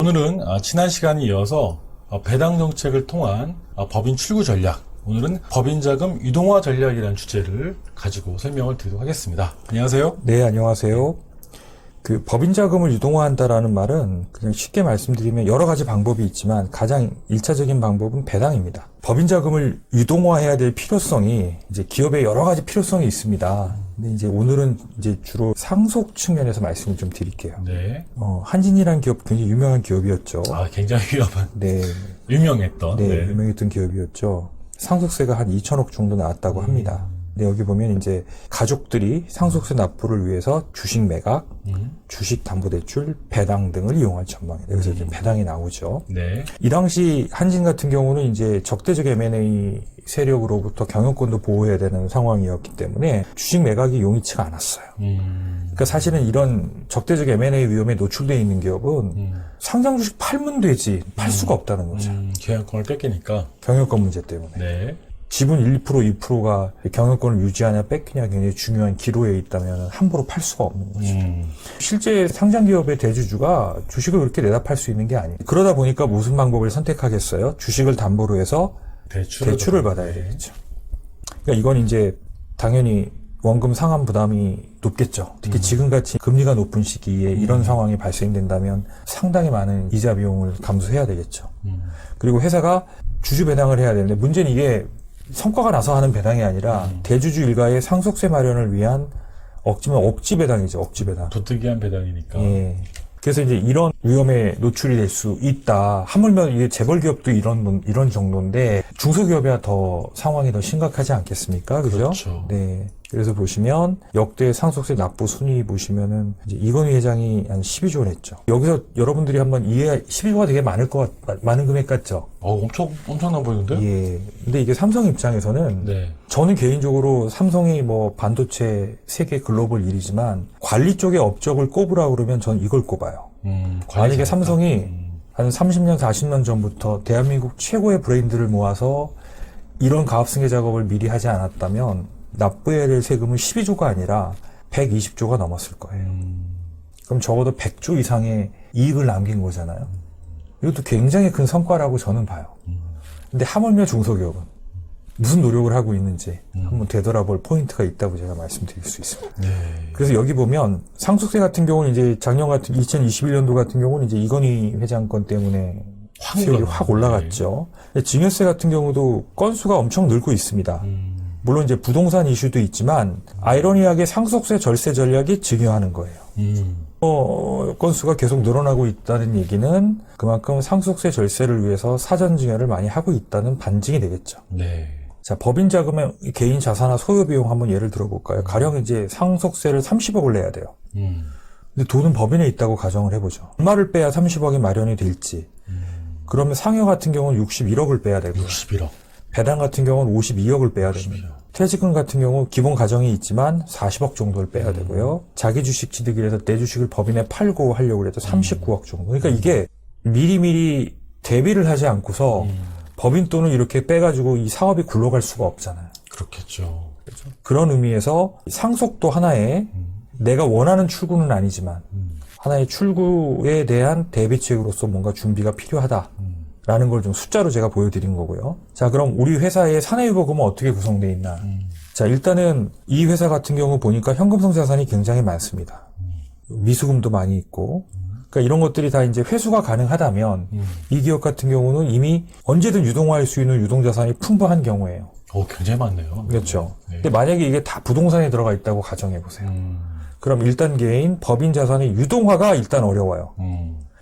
오늘은 지난 시간에 이어서 배당 정책을 통한 법인 출구 전략, 오늘은 법인 자금 유동화 전략이라는 주제를 가지고 설명을 드리도록 하겠습니다. 안녕하세요. 네, 안녕하세요. 그 법인 자금을 유동화한다라는 말은 그냥 쉽게 말씀드리면 여러 가지 방법이 있지만 가장 1차적인 방법은 배당입니다. 법인 자금을 유동화해야 될 필요성이 이제 기업에 여러 가지 필요성이 있습니다. 근데 이제 오늘은 이제 주로 상속 측면에서 말씀을 좀 드릴게요. 네. 한진이라는 기업 굉장히 유명한 기업이었죠. 굉장히 위험한. 네. 유명했던. 네, 유명했던 기업이었죠. 상속세가 한 2천억 정도 나왔다고 합니다. 근데 여기 보면 이제 가족들이 상속세 납부를 위해서 주식 매각, 주식 담보대출, 배당 등을 이용할 전망이다. 그래서 이제 배당이 나오죠. 네. 이 당시 한진 같은 경우는 이제 적대적 M&A 세력으로부터 경영권도 보호해야 되는 상황이었기 때문에 주식 매각이 용이치가 않았어요. 그러니까 사실은 이런 적대적 M&A 위험에 노출되어 있는 기업은 상장 주식 팔면 되지 팔 수가 없다는 거죠. 경영권을 뺏기니까. 경영권 문제 때문에. 네. 지분 1%, 2%가 경영권을 유지하냐 뺏기냐 굉장히 중요한 기로에 있다면 함부로 팔 수가 없는 거죠. 실제 상장기업의 대주주가 주식을 그렇게 내다 팔 수 있는 게 아니에요. 그러다 보니까 무슨 방법을 선택하겠어요? 주식을 담보로 해서 대출을 받아야 되겠죠. 그러니까 이건 이제 당연히 원금 상환 부담이 높겠죠. 특히 지금같이 금리가 높은 시기에 이런 상황이 발생된다면 상당히 많은 이자 비용을 감수해야 되겠죠. 그리고 회사가 주주 배당을 해야 되는데 문제는 이게 성과가 나서 하는 배당이 아니라 대주주 일가의 상속세 마련을 위한 억지 배당이죠. 억지 배당. 도뜨기한 배당이니까. 예. 그래서 이제 이런 위험에 노출이 될 수 있다. 하물며 이게 재벌 기업도 이런 정도인데 중소기업이야 더 상황이 더 심각하지 않겠습니까? 그죠? 그렇죠. 네. 그래서 보시면 역대 상속세 납부 순위 보시면은 이제 이건희 회장이 한 12조를 했죠. 여기서 여러분들이 한번 12조가 되게 많은 금액 같죠? 엄청나 보이는데? 예. 근데 이게 삼성 입장에서는 네. 저는 저는 개인적으로 삼성이 뭐 반도체 세계 글로벌 1위지만 관리 쪽에 업적을 꼽으라 그러면 전 이걸 꼽아요. 만약에 삼성이 한 30년, 40년 전부터 대한민국 최고의 브랜드를 모아서 이런 가압승계 작업을 미리 하지 않았다면 납부해야 될 세금은 12조가 아니라 120조가 넘었을 거예요. 그럼 적어도 100조 이상의 이익을 남긴 거잖아요. 이것도 굉장히 큰 성과라고 저는 봐요. 근데 하물며 중소기업은 무슨 노력을 하고 있는지 한번 되돌아볼 포인트가 있다고 제가 말씀드릴 수 있습니다. 네. 그래서 여기 보면 상속세 같은 경우는 이제 작년 같은 2021년도 같은 경우는 이제 이건희 회장 건 때문에 수익이 확 올라갔죠. 증여세 같은 경우도 건수가 엄청 늘고 있습니다. 물론 이제 부동산 이슈도 있지만 아이러니하게 상속세 절세 전략이 증여하는 거예요. 건수가 계속 늘어나고 있다는 얘기는 그만큼 상속세 절세를 위해서 사전 증여를 많이 하고 있다는 반증이 되겠죠. 네. 자, 법인 자금의 개인 자산화 소요 비용 한번 예를 들어볼까요? 가령 이제 상속세를 30억을 내야 돼요. 근데 돈은 법인에 있다고 가정을 해보죠. 얼마를 빼야 30억이 마련이 될지. 그러면 상여 같은 경우는 61억을 빼야 되고요. 61억. 배당 같은 경우는 52억을 빼야 됩니다. 퇴직금 같은 경우 기본 가정이 있지만 40억 정도를 빼야 되고요. 자기 주식 취득이라서 내 주식을 법인에 팔고 하려고 해도 39억 정도. 그러니까 이게 미리미리 대비를 하지 않고서 법인 돈을 이렇게 빼가지고 이 사업이 굴러갈 수가 없잖아요. 그렇겠죠. 그렇죠? 그런 의미에서 상속도 하나의 내가 원하는 출구는 아니지만 하나의 출구에 대한 대비책으로서 뭔가 준비가 필요하다. 라는 걸 좀 숫자로 제가 보여드린 거고요. 자, 그럼 우리 회사의 사내유보금은 어떻게 구성되어 있나? 자, 일단은 이 회사 같은 경우 보니까 현금성 자산이 굉장히 많습니다. 미수금도 많이 있고. 그러니까 이런 것들이 다 이제 회수가 가능하다면 이 기업 같은 경우는 이미 언제든 유동화할 수 있는 유동자산이 풍부한 경우예요. 굉장히 많네요. 그렇죠. 네. 근데 만약에 이게 다 부동산에 들어가 있다고 가정해 보세요. 그럼 1단계인 법인 자산의 유동화가 일단 어려워요.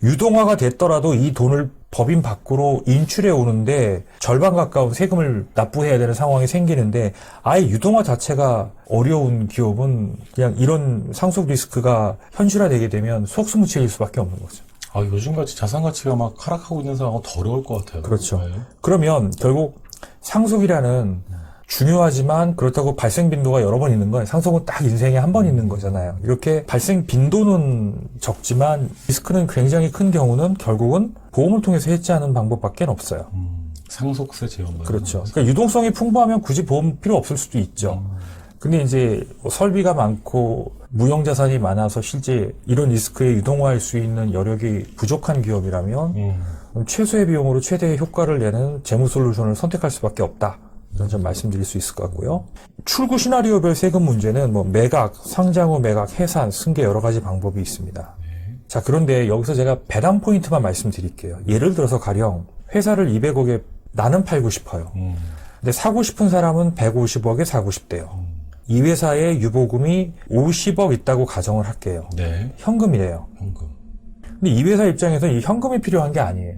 유동화가 됐더라도 이 돈을 법인 밖으로 인출해 오는데 절반 가까운 세금을 납부해야 되는 상황이 생기는데 아예 유동화 자체가 어려운 기업은 그냥 이런 상속 리스크가 현실화되게 되면 속수무책일 수밖에 없는 거죠. 요즘같이 자산 가치가 막 하락하고 있는 상황은 더 어려울 것 같아요. 그렇죠. 네. 그러면 결국 상속이라는 중요하지만 그렇다고 발생 빈도가 여러 번 있는 건 상속은 딱 인생에 한 번 있는 거잖아요. 이렇게 발생 빈도는 적지만 리스크는 굉장히 큰 경우는 결국은 보험을 통해서 해지하는 방법밖에 없어요. 상속세 지원. 그렇죠. 그러니까 유동성이 풍부하면 굳이 보험 필요 없을 수도 있죠. 근데 이제 설비가 많고 무형자산이 많아서 실제 이런 리스크에 유동화할 수 있는 여력이 부족한 기업이라면 최소의 비용으로 최대의 효과를 내는 재무 솔루션을 선택할 수밖에 없다. 이런 점 말씀드릴 수 있을 것 같고요. 출구 시나리오별 세금 문제는 뭐 매각, 상장 후 매각, 해산, 승계 여러 가지 방법이 있습니다. 자, 그런데 여기서 제가 배당 포인트만 말씀드릴게요. 예를 들어서 가령 회사를 200억에 나는 팔고 싶어요. 근데 사고 싶은 사람은 150억에 사고 싶대요. 이 회사에 유보금이 50억 있다고 가정을 할게요. 네. 현금이래요. 현금. 근데 이 회사 입장에서 이 현금이 필요한 게 아니에요.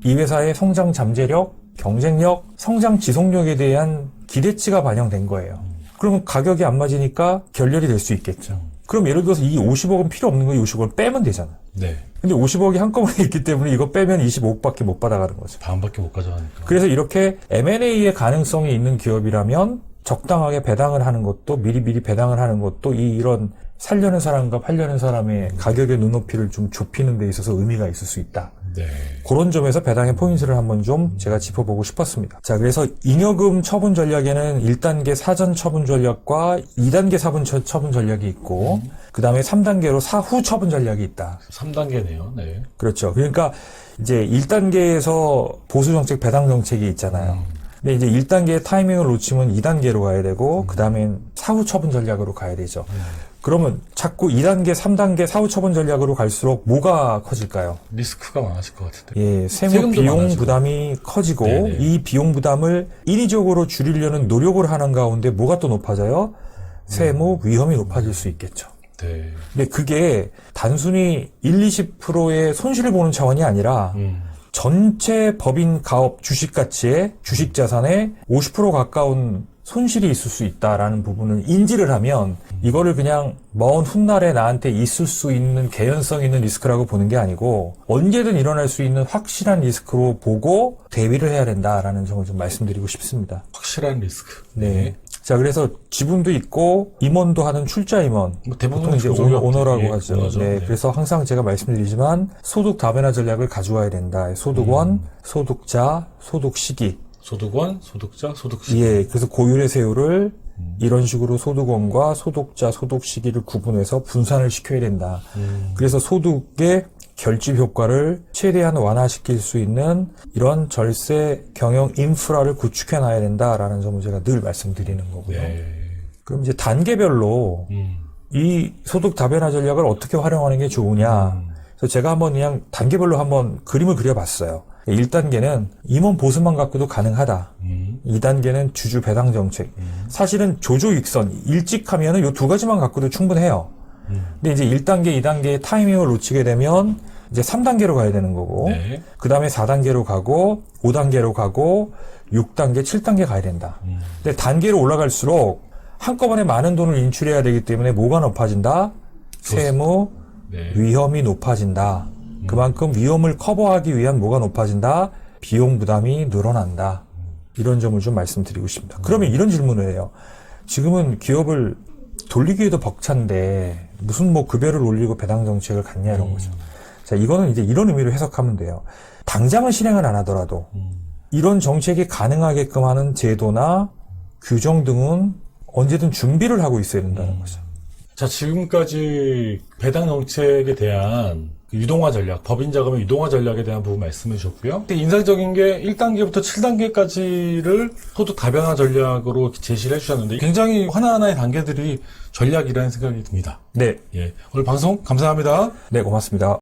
이 회사의 성장 잠재력, 경쟁력, 성장 지속력에 대한 기대치가 반영된 거예요. 그러면 가격이 안 맞으니까 결렬이 될 수 있겠죠. 그럼 예를 들어서 이 50억은 필요 없는 거 50억을 빼면 되잖아. 네. 근데 50억이 한꺼번에 있기 때문에 이거 빼면 25억밖에 못 받아가는 거죠. 반밖에 못 가져가니까. 그래서 이렇게 M&A의 가능성이 있는 기업이라면 적당하게 배당을 하는 것도 미리 배당을 하는 것도 이런 살려는 사람과 팔려는 사람의 가격의 눈높이를 좀 좁히는 데 있어서 의미가 있을 수 있다. 네. 그런 점에서 배당의 포인트를 한번 좀 제가 짚어보고 싶었습니다. 자, 그래서 잉여금 처분 전략에는 1단계 사전 처분 전략과 2단계 처분 전략이 있고 그 다음에 3단계로 사후 처분 전략이 있다. 3단계네요. 네. 그렇죠. 그러니까 이제 1단계에서 보수 정책, 배당 정책이 있잖아요. 근데 이제 1단계의 타이밍을 놓치면 2단계로 가야 되고 그 다음엔 사후 처분 전략으로 가야 되죠. 그러면 자꾸 2단계, 3단계 사후 처분 전략으로 갈수록 뭐가 커질까요? 리스크가 많아질 것 같은데. 예, 세무 세금도 비용 많아지고. 부담이 커지고 네네. 이 비용 부담을 인위적으로 줄이려는 노력을 하는 가운데 뭐가 또 높아져요? 세무 위험이 높아질 수 있겠죠. 네. 근데 그게 단순히 20-20%의 손실을 보는 차원이 아니라 전체 법인 가업 주식 가치의 주식 자산의 50% 가까운 손실이 있을 수 있다라는 부분을 인지를 하면 이거를 그냥 먼 훗날에 나한테 있을 수 있는 개연성 있는 리스크라고 보는 게 아니고 언제든 일어날 수 있는 확실한 리스크로 보고 대비를 해야 된다라는 점을 좀 말씀드리고 싶습니다. 확실한 리스크. 네. 자, 그래서 지분도 있고 임원도 하는 출자 임원. 뭐 대부분 보통 이제 조정력 오너라고 예, 하죠. 오너죠. 네. 네. 그래서 항상 제가 말씀드리지만 소득 다변화 전략을 가져와야 된다. 소득원, 소득자, 소득 시기. 소득원, 소득자, 소득시. 예, 그래서 고율의 세율을 이런 식으로 소득원과 소득자, 소득 시기를 구분해서 분산을 시켜야 된다. 그래서 소득의 결집 효과를 최대한 완화시킬 수 있는 이런 절세 경영 인프라를 구축해 놔야 된다라는 점을 제가 늘 말씀드리는 거고요. 네. 그럼 이제 단계별로 이 소득 다변화 전략을 어떻게 활용하는 게 좋으냐. 그래서 제가 한번 그냥 단계별로 한번 그림을 그려봤어요. 1단계는 임원 보수만 갖고도 가능하다. 2단계는 주주 배당 정책. 사실은 조조 익선, 일찍 하면은 요 두 가지만 갖고도 충분해요. 근데 이제 1단계, 2단계의 타이밍을 놓치게 되면 이제 3단계로 가야 되는 거고, 네. 그 다음에 4단계로 가고, 5단계로 가고, 6단계, 7단계 가야 된다. 근데 단계로 올라갈수록 한꺼번에 많은 돈을 인출해야 되기 때문에 뭐가 높아진다? 세무, 네. 위험이 높아진다. 그만큼 위험을 커버하기 위한 뭐가 높아진다? 비용 부담이 늘어난다. 이런 점을 좀 말씀드리고 싶습니다. 그러면 이런 질문을 해요. 지금은 기업을 돌리기에도 벅찬데 무슨 뭐 급여를 올리고 배당 정책을 갖냐 이런 거죠. 자, 이거는 이제 이런 의미로 해석하면 돼요. 당장은 실행을 안 하더라도 이런 정책이 가능하게끔 하는 제도나 규정 등은 언제든 준비를 하고 있어야 된다는 거죠. 자, 지금까지 배당 정책에 대한 유동화 전략, 법인 자금의 유동화 전략에 대한 부분 말씀해 주셨고요. 인상적인 게 1단계부터 7단계까지를 소득 다변화 전략으로 제시를 해주셨는데 굉장히 하나하나의 단계들이 전략이라는 생각이 듭니다. 네. 예, 오늘 방송 감사합니다. 네, 고맙습니다.